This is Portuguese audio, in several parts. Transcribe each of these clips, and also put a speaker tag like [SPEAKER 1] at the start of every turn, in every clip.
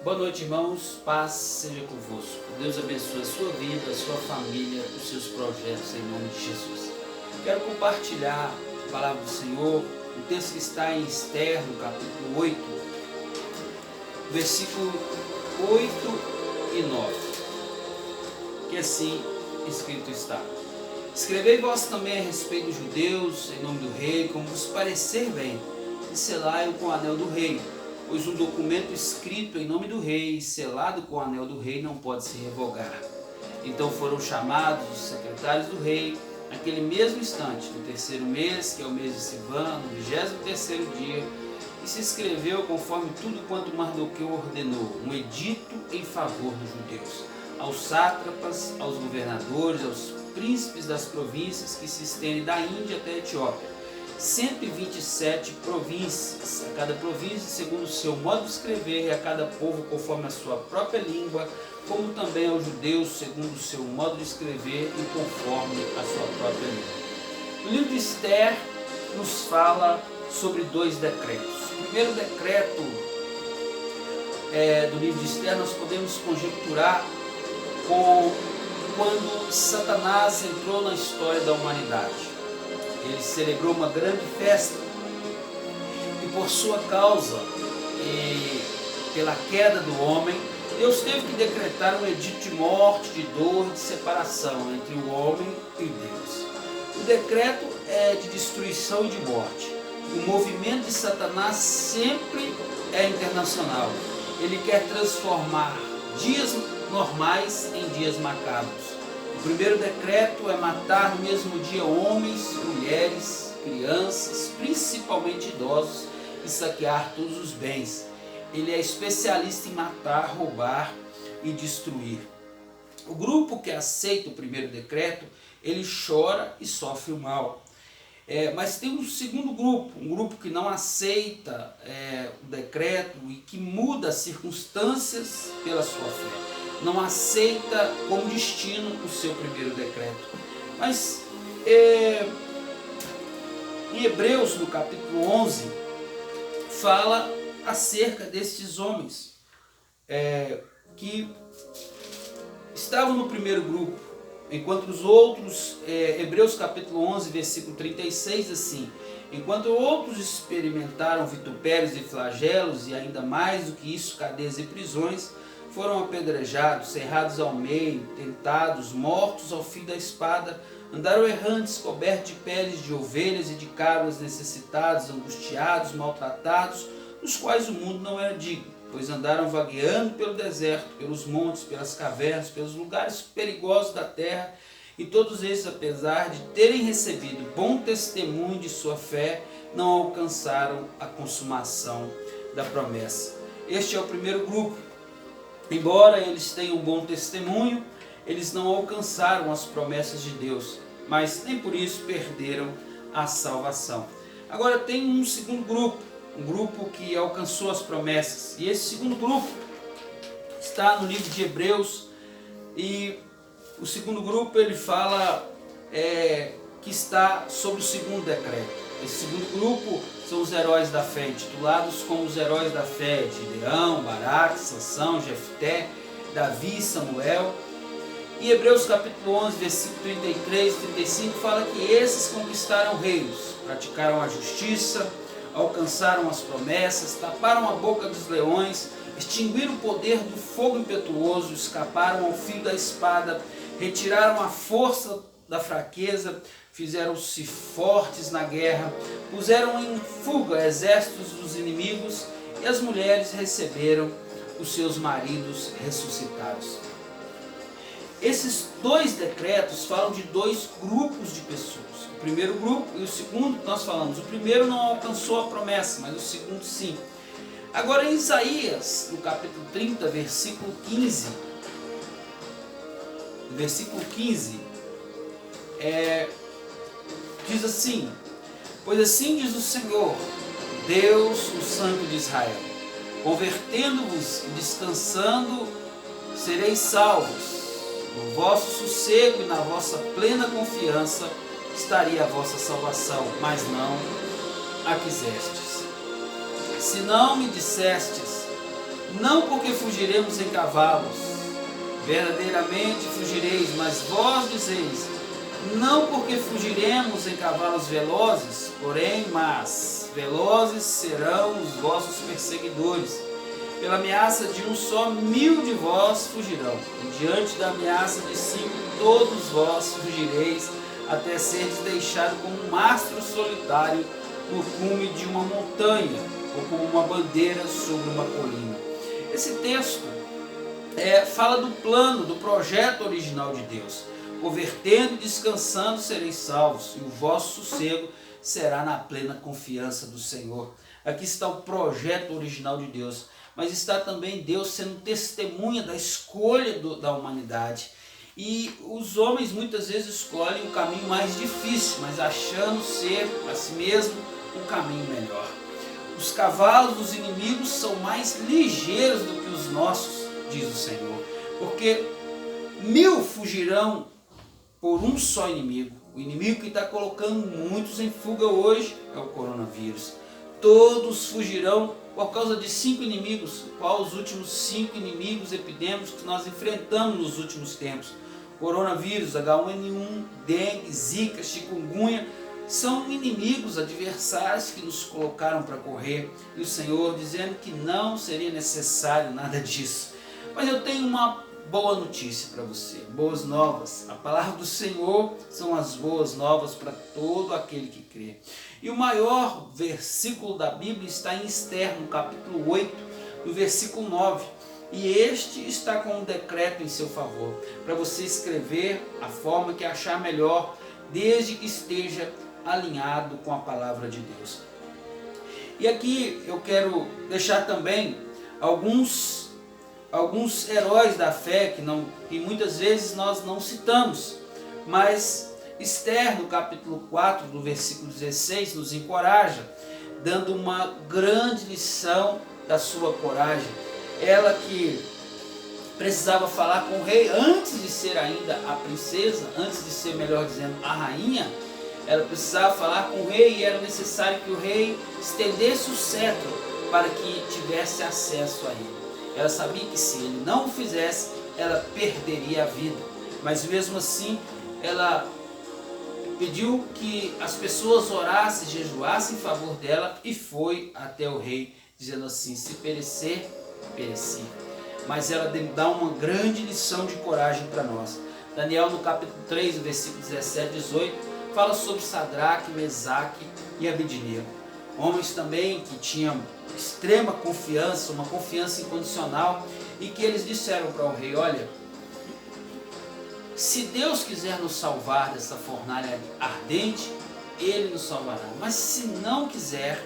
[SPEAKER 1] Boa noite, irmãos. Paz seja convosco. Deus abençoe a sua vida, a sua família, os seus projetos em nome de Jesus. Quero compartilhar a palavra do Senhor, o texto que está em Esther, no capítulo 8, versículo 8 e 9, que assim escrito está: Escrevei vós também a respeito dos judeus, em nome do rei, como vos parecer bem, e selai-o com o anel do rei, pois um documento escrito em nome do rei e selado com o anel do rei não pode se revogar. Então foram chamados os secretários do rei, naquele mesmo instante, no terceiro mês, que é o mês de Sivan, no 23º dia, e se escreveu conforme tudo quanto Mardoqueu ordenou, um edito em favor dos judeus, aos sátrapas, aos governadores, aos príncipes das províncias que se estendem da Índia até a Etiópia, 127 províncias, a cada província segundo o seu modo de escrever, e a cada povo conforme a sua própria língua, como também aos judeus segundo o seu modo de escrever e conforme a sua própria língua. O livro de Esther nos fala sobre dois decretos. O primeiro decreto do livro de Esther nós podemos conjecturar com quando Satanás entrou na história da humanidade. Ele celebrou uma grande festa e por sua causa e pela queda do homem, Deus teve que decretar um edito de morte, de dor, de separação entre o homem e Deus. O decreto é de destruição e de morte. O movimento de Satanás sempre é internacional. Ele quer transformar dias normais em dias macabros. O primeiro decreto é matar no mesmo dia homens, mulheres, crianças, principalmente idosos, e saquear todos os bens. Ele é especialista em matar, roubar e destruir. O grupo que aceita o primeiro decreto, ele chora e sofre o mal. Mas tem um segundo grupo, um grupo que não aceita o decreto e que muda as circunstâncias pela sua fé. Não aceita como destino o seu primeiro decreto. Mas em Hebreus, no capítulo 11, fala acerca destes homens que estavam no primeiro grupo, enquanto os outros, Hebreus capítulo 11, versículo 36, assim: enquanto outros experimentaram vitupérios e flagelos, e ainda mais do que isso, cadeias e prisões, foram apedrejados, cerrados ao meio, tentados, mortos ao fio da espada, andaram errantes, cobertos de peles de ovelhas e de cabras, necessitados, angustiados, maltratados, dos quais o mundo não era digno, pois andaram vagueando pelo deserto, pelos montes, pelas cavernas, pelos lugares perigosos da terra, e todos eles, apesar de terem recebido bom testemunho de sua fé, não alcançaram a consumação da promessa. Este é o primeiro grupo. Embora eles tenham bom testemunho, eles não alcançaram as promessas de Deus, mas nem por isso perderam a salvação. Agora tem um segundo grupo, um grupo que alcançou as promessas, e esse segundo grupo está no livro de Hebreus, e o segundo grupo ele fala que está sob o segundo decreto. Esse segundo grupo são os heróis da fé, intitulados como os heróis da fé: Gideão, Baraque, Sansão, Jefté, Davi, Samuel. E Hebreus capítulo 11, versículo 33 e 35 fala que esses conquistaram reinos, praticaram a justiça, alcançaram as promessas, taparam a boca dos leões, extinguiram o poder do fogo impetuoso, escaparam ao fio da espada, retiraram a força da fraqueza, fizeram-se fortes na guerra, puseram em fuga exércitos dos inimigos, e as mulheres receberam os seus maridos ressuscitados. Esses dois decretos falam de dois grupos de pessoas. O primeiro grupo e o segundo que nós falamos. O primeiro não alcançou a promessa, mas o segundo sim. Agora em Isaías, no capítulo 30, versículo 15, diz assim: pois assim diz o Senhor, Deus, o Santo de Israel, convertendo-vos e descansando, sereis salvos. No vosso sossego e na vossa plena confiança estaria a vossa salvação, mas não a quisestes. Se não me dissestes, Não porque fugiremos em cavalos, verdadeiramente fugireis, mas vós dizeis, não porque fugiremos em cavalos velozes, porém, mas velozes serão os vossos perseguidores. Pela ameaça de um só, 1000 de vós fugirão, e diante da ameaça de 5, todos vós fugireis, até seres deixados como um mastro solitário no cume de uma montanha, ou como uma bandeira sobre uma colina. Esse texto fala do plano, do projeto original de Deus. Convertendo e descansando sereis salvos, e o vosso sossego será na plena confiança do Senhor. Aqui está o projeto original de Deus, mas está também Deus sendo testemunha da escolha da humanidade. E os homens muitas vezes escolhem o caminho mais difícil, mas achando ser a si mesmo o caminho melhor. Os cavalos dos inimigos são mais ligeiros do que os nossos, diz o Senhor, porque 1000 fugirão por um só inimigo. O inimigo que está colocando muitos em fuga hoje é o coronavírus. Todos fugirão por causa de 5 inimigos, qual os últimos 5 inimigos epidêmicos que nós enfrentamos nos últimos tempos. Coronavírus, H1N1, dengue, zika, chikungunya, são inimigos, adversários que nos colocaram para correr. E o Senhor dizendo que não seria necessário nada disso. Mas eu tenho uma boa notícia para você, boas novas. A palavra do Senhor são as boas novas para todo aquele que crê. E o maior versículo da Bíblia está em Esther, no capítulo 8, no versículo 9. E este está com um decreto em seu favor, para você escrever a forma que achar melhor, desde que esteja alinhado com a palavra de Deus. E aqui eu quero deixar também alguns heróis da fé que muitas vezes nós não citamos, mas Esther, no capítulo 4, do versículo 16, nos encoraja, dando uma grande lição da sua coragem. Ela que precisava falar com o rei antes de ser ainda a princesa, antes de ser, melhor dizendo, a rainha, ela precisava falar com o rei e era necessário que o rei estendesse o cetro para que tivesse acesso a ele. Ela sabia que se ele não o fizesse, ela perderia a vida. Mas mesmo assim, ela pediu que as pessoas orassem, jejuassem em favor dela e foi até o rei, dizendo assim, se perecer, pereci. Mas ela dá uma grande lição de coragem para nós. Daniel, no capítulo 3, versículo 17 e 18, fala sobre Sadraque, Mesaque e Abednego. Homens também que tinham extrema confiança, uma confiança incondicional, e que eles disseram para o rei, olha, se Deus quiser nos salvar dessa fornalha ardente, Ele nos salvará. Mas se não quiser,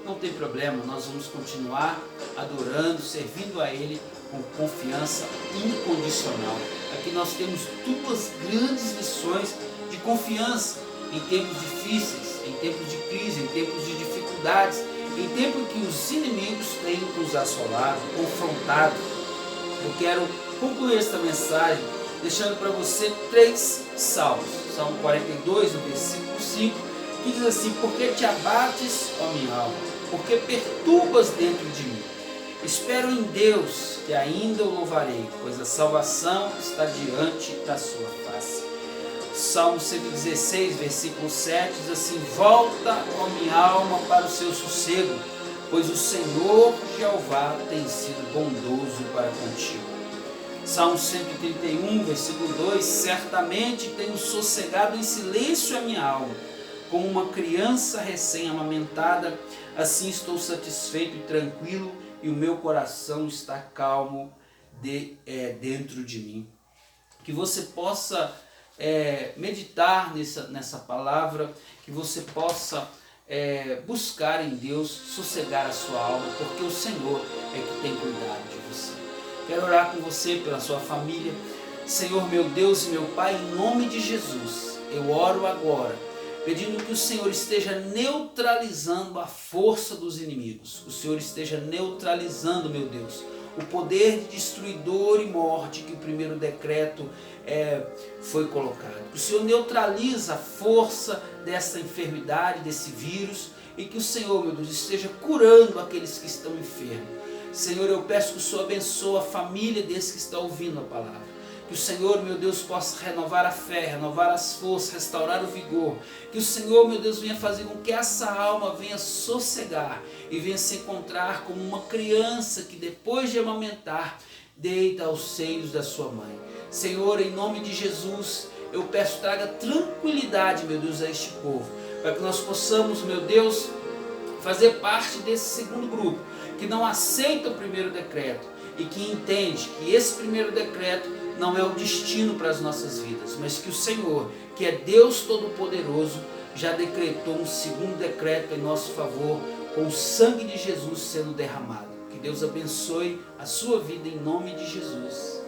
[SPEAKER 1] não tem problema, nós vamos continuar adorando, servindo a Ele com confiança incondicional. Aqui nós temos duas grandes lições de confiança em tempos difíceis, em tempos de crise, em tempos de dificuldades, em tempo em que os inimigos têm nos assolado, confrontado. Eu quero concluir esta mensagem deixando para você 3 salmos. Salmo 42, no versículo 5, que diz assim, porque te abates, ó minha alma, porque perturbas dentro de mim. Espero em Deus, que ainda o louvarei, pois a salvação está diante da sua face. Salmo 116, versículo 7, diz assim, volta, ó minha alma, para o seu sossego, pois o Senhor Jeová tem sido bondoso para contigo. Salmo 131, versículo 2, certamente tenho sossegado em silêncio a minha alma, como uma criança recém-amamentada, assim estou satisfeito e tranquilo, e o meu coração está calmo dentro de mim. Que você possa meditar nessa palavra, que você possa buscar em Deus, sossegar a sua alma, porque o Senhor é que tem cuidado de você. Quero orar com você pela sua família. Senhor meu Deus e meu Pai, em nome de Jesus, eu oro agora, pedindo que o Senhor esteja neutralizando a força dos inimigos. O Senhor esteja neutralizando, meu Deus, o poder de destruidor e morte que o primeiro decreto foi colocado. Que o Senhor neutraliza a força dessa enfermidade, desse vírus, e que o Senhor, meu Deus, esteja curando aqueles que estão enfermos. Senhor, eu peço que o Senhor abençoe a família desse que está ouvindo a palavra. Que o Senhor, meu Deus, possa renovar a fé, renovar as forças, restaurar o vigor. Que o Senhor, meu Deus, venha fazer com que essa alma venha sossegar e venha se encontrar como uma criança que depois de amamentar, deita aos seios da sua mãe. Senhor, em nome de Jesus, eu peço, traga tranquilidade, meu Deus, a este povo, para que nós possamos, meu Deus, fazer parte desse segundo grupo, que não aceita o primeiro decreto e que entende que esse primeiro decreto não é o destino para as nossas vidas, mas que o Senhor, que é Deus Todo-Poderoso, já decretou um segundo decreto em nosso favor, com o sangue de Jesus sendo derramado. Que Deus abençoe a sua vida em nome de Jesus.